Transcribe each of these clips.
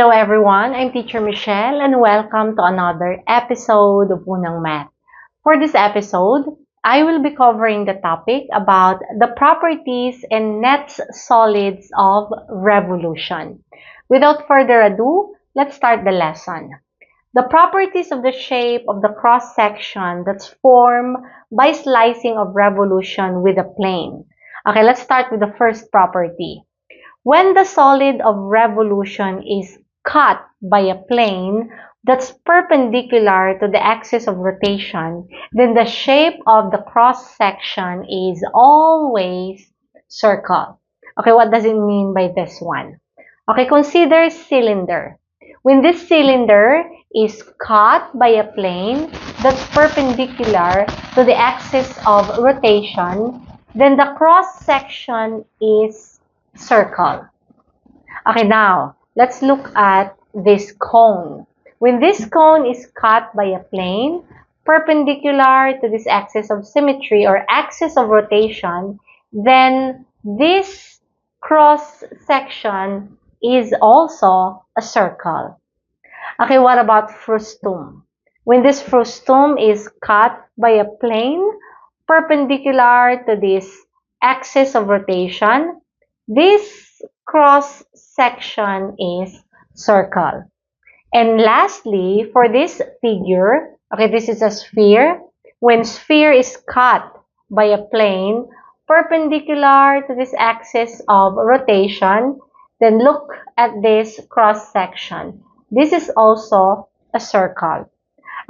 Hello everyone, I'm Teacher Michelle and welcome to another episode of Unang Math. For this episode, I will be covering the topic about the properties and net solids of revolution. Without further ado, let's start the lesson. The properties of the shape of the cross-section that's formed by slicing of revolution with a plane. Okay, let's start with the first property. When the solid of revolution is cut by a plane that's perpendicular to the axis of rotation, then the shape of the cross-section is always circle. Okay, what does it mean by this one? Okay, consider cylinder. When this cylinder is cut by a plane that's perpendicular to the axis of rotation, then the cross-section is circle. Okay, now, let's look at this cone. When this cone is cut by a plane perpendicular to this axis of symmetry or axis of rotation, then this cross section is also a circle. Okay, what about frustum? When this frustum is cut by a plane perpendicular to this axis of rotation, this cross section is circle. And lastly, for this figure, okay, this is a sphere. When sphere is cut by a plane perpendicular to this axis of rotation, then look at this cross section. This is also a circle.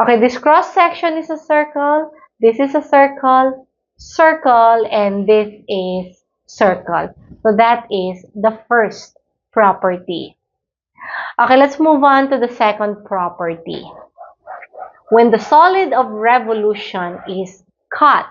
Okay, this cross section is a circle, this is a circle, circle, and this is circle. So that is the first property. Okay, let's move on to the second property. When the solid of revolution is cut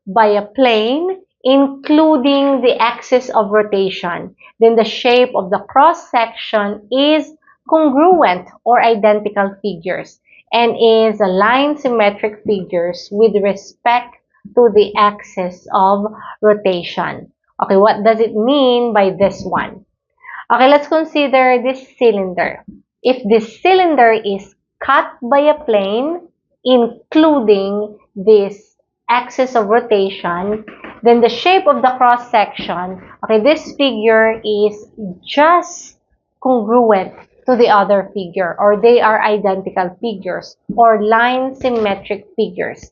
by a plane including the axis of rotation, then the shape of the cross section is congruent or identical figures and is a line symmetric figures with respect to the axis of rotation. Okay, what does it mean by this one? Okay, let's consider this cylinder. If this cylinder is cut by a plane, including this axis of rotation, then the shape of the cross section, okay, this figure is just congruent to the other figure, or they are identical figures, or line symmetric figures.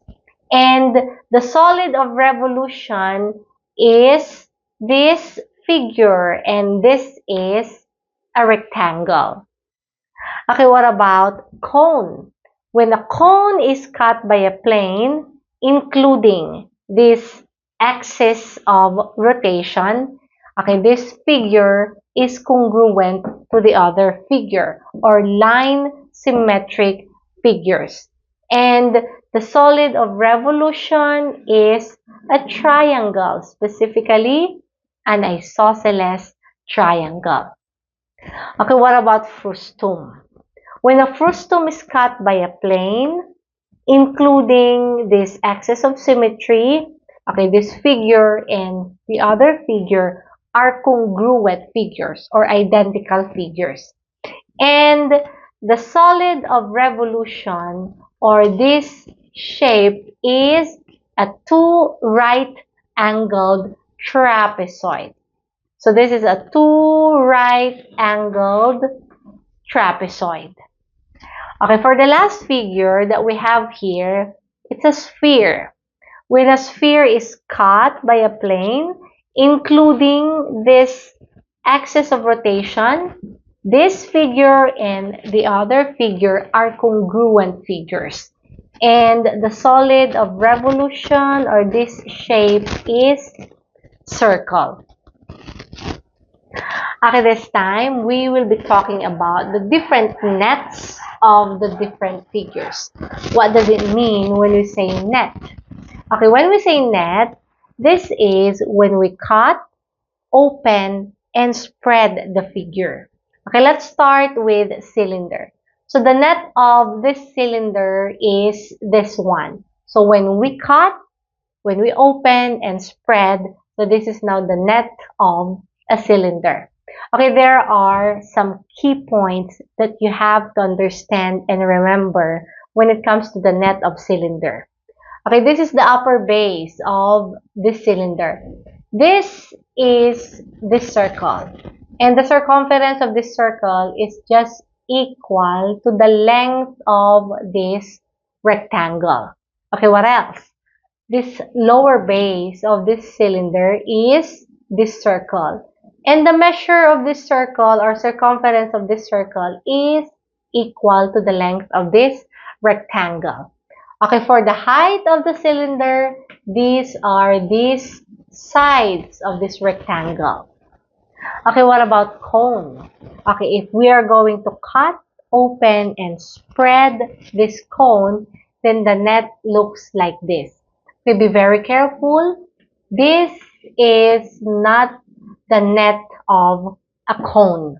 And the solid of revolution is this figure, and this is a rectangle. Okay, what about cone? When a cone is cut by a plane, including this axis of rotation, okay, this figure is congruent to the other figure, or line symmetric figures. And the solid of revolution is a triangle, specifically an isosceles triangle. Okay, what about frustum? When a frustum is cut by a plane, including this axis of symmetry, okay, this figure and the other figure are congruent figures or identical figures. And the solid of revolution, or this shape, is a two right-angled trapezoid. So this is a two right-angled trapezoid. Okay, for the last figure that we have here, it's a sphere. When a sphere is cut by a plane, including this axis of rotation, this figure and the other figure are congruent figures. And the solid of revolution, or this shape, is circle. Okay, this time we will be talking about the different nets of the different figures. What does it mean when we say net? Okay, when we say net, this is when we cut, open, and spread the figure. Okay, let's start with cylinder. So the net of this cylinder is this one. So when we cut, when we open and spread, so this is now the net of a cylinder. Okay, there are some key points that you have to understand and remember when it comes to the net of cylinder. Okay, this is the upper base of this cylinder. This is this circle. And the circumference of this circle is just equal to the length of this rectangle. Okay, what else? This lower base of this cylinder is this circle. And the measure of this circle or circumference of this circle is equal to the length of this rectangle. Okay, for the height of the cylinder, these are these sides of this rectangle. Okay, what about cone? Okay, if we are going to cut open and spread this cone, then the net looks like this. Okay, be very careful. This is not the net of a cone.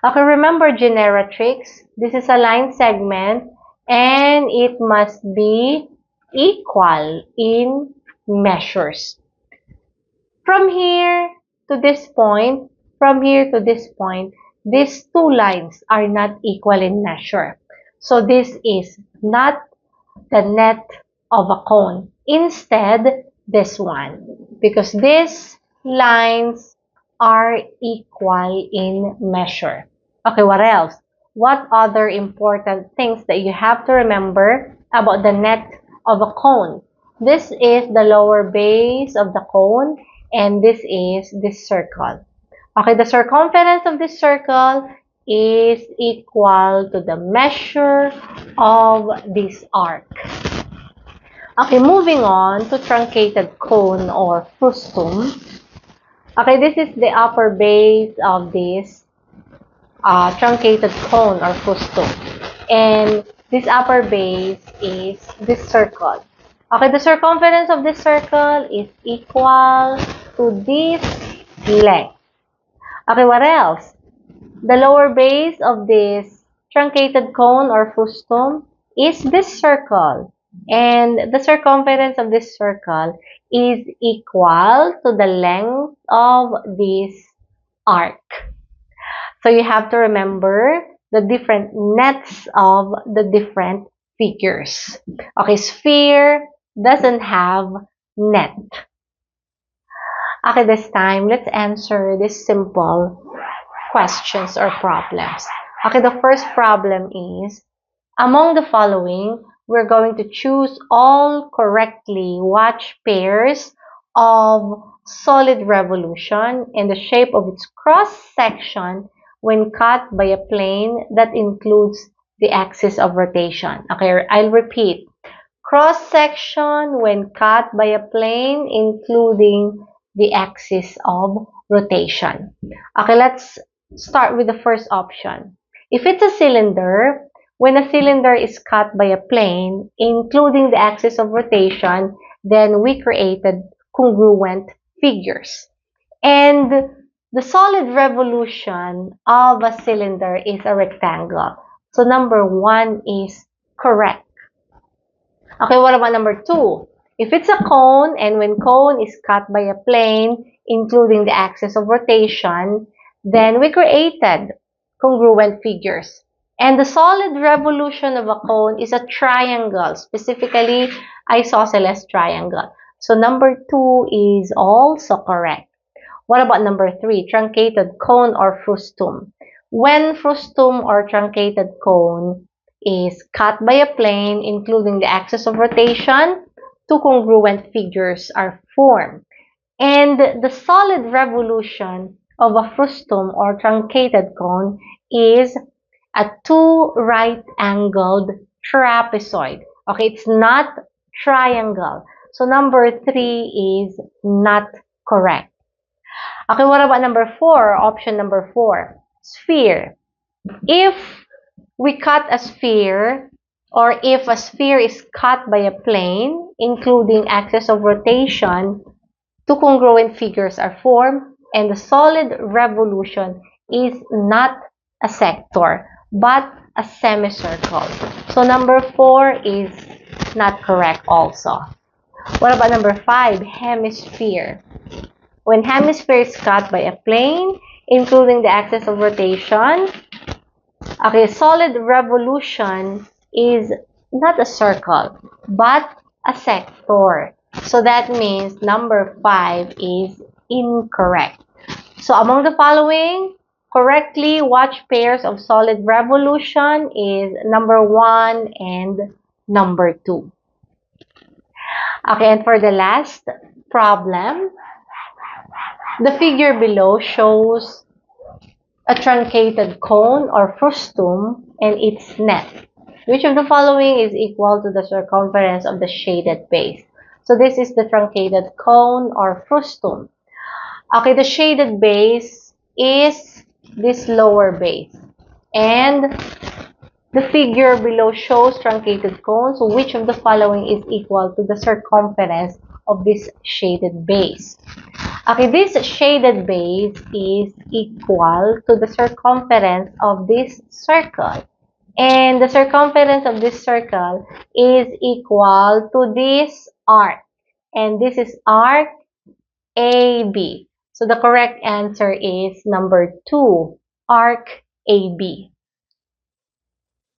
Okay, remember generatrix. This is a line segment and it must be equal in measures. From here to this point, from here to this point, these two lines are not equal in measure. So this is not the net of a cone. Instead, this one. Because these lines are equal in measure. Okay, what else? What other important things that you have to remember about the net of a cone? This is the lower base of the cone and this is this circle. Okay, the circumference of this circle is equal to the measure of this arc. Okay, moving on to truncated cone or frustum. Okay, this is the upper base of this truncated cone or frustum. And this upper base is this circle. Okay, the circumference of this circle is equal to this length. Okay, what else? The lower base of this truncated cone or frustum is this circle. And the circumference of this circle is equal to the length of this arc. So you have to remember the different nets of the different figures. Okay, sphere doesn't have net. Okay, this time, let's answer these simple questions or problems. Okay, the first problem is, among the following, we're going to choose all correctly watch pairs of solid revolution in the shape of its cross-section when cut by a plane that includes the axis of rotation. Okay, I'll repeat. Cross-section when cut by a plane including the axis of rotation. Okay, let's start with the first option. If it's a cylinder, when a cylinder is cut by a plane, including the axis of rotation, then we created congruent figures. And the solid revolution of a cylinder is a rectangle. So number 1 is correct. Okay, what about number 2? If it's a cone, and when cone is cut by a plane, including the axis of rotation, then we created congruent figures. And the solid revolution of a cone is a triangle, specifically isosceles triangle. So number 2 is also correct. What about number 3, truncated cone or frustum? When frustum or truncated cone is cut by a plane, including the axis of rotation, two congruent figures are formed. And the solid revolution of a frustum or truncated cone is a two right-angled trapezoid. Okay, it's not triangle. So number 3 is not correct. Okay, what about number 4? Option number 4, sphere. If we cut a sphere, or if a sphere is cut by a plane, including axis of rotation, two congruent figures are formed, and the solid revolution is not a sector, but a semicircle. So number 4 is not correct also. What about number 5, hemisphere? When hemisphere is cut by a plane, including the axis of rotation. Okay, solid revolution is not a circle, but a sector. So that means number 5 is incorrect. So among the following, correctly watched pairs of solid revolution is number 1 and number 2. Okay, and for the last problem, the figure below shows a truncated cone or frustum and its net. Which of the following is equal to the circumference of the shaded base? So this is the truncated cone or frustum. Okay, the shaded base is this lower base. And the figure below shows truncated cone. So which of the following is equal to the circumference of this shaded base? Okay, this shaded base is equal to the circumference of this circle. And the circumference of this circle is equal to this arc. And this is arc AB. So the correct answer is number 2, arc AB.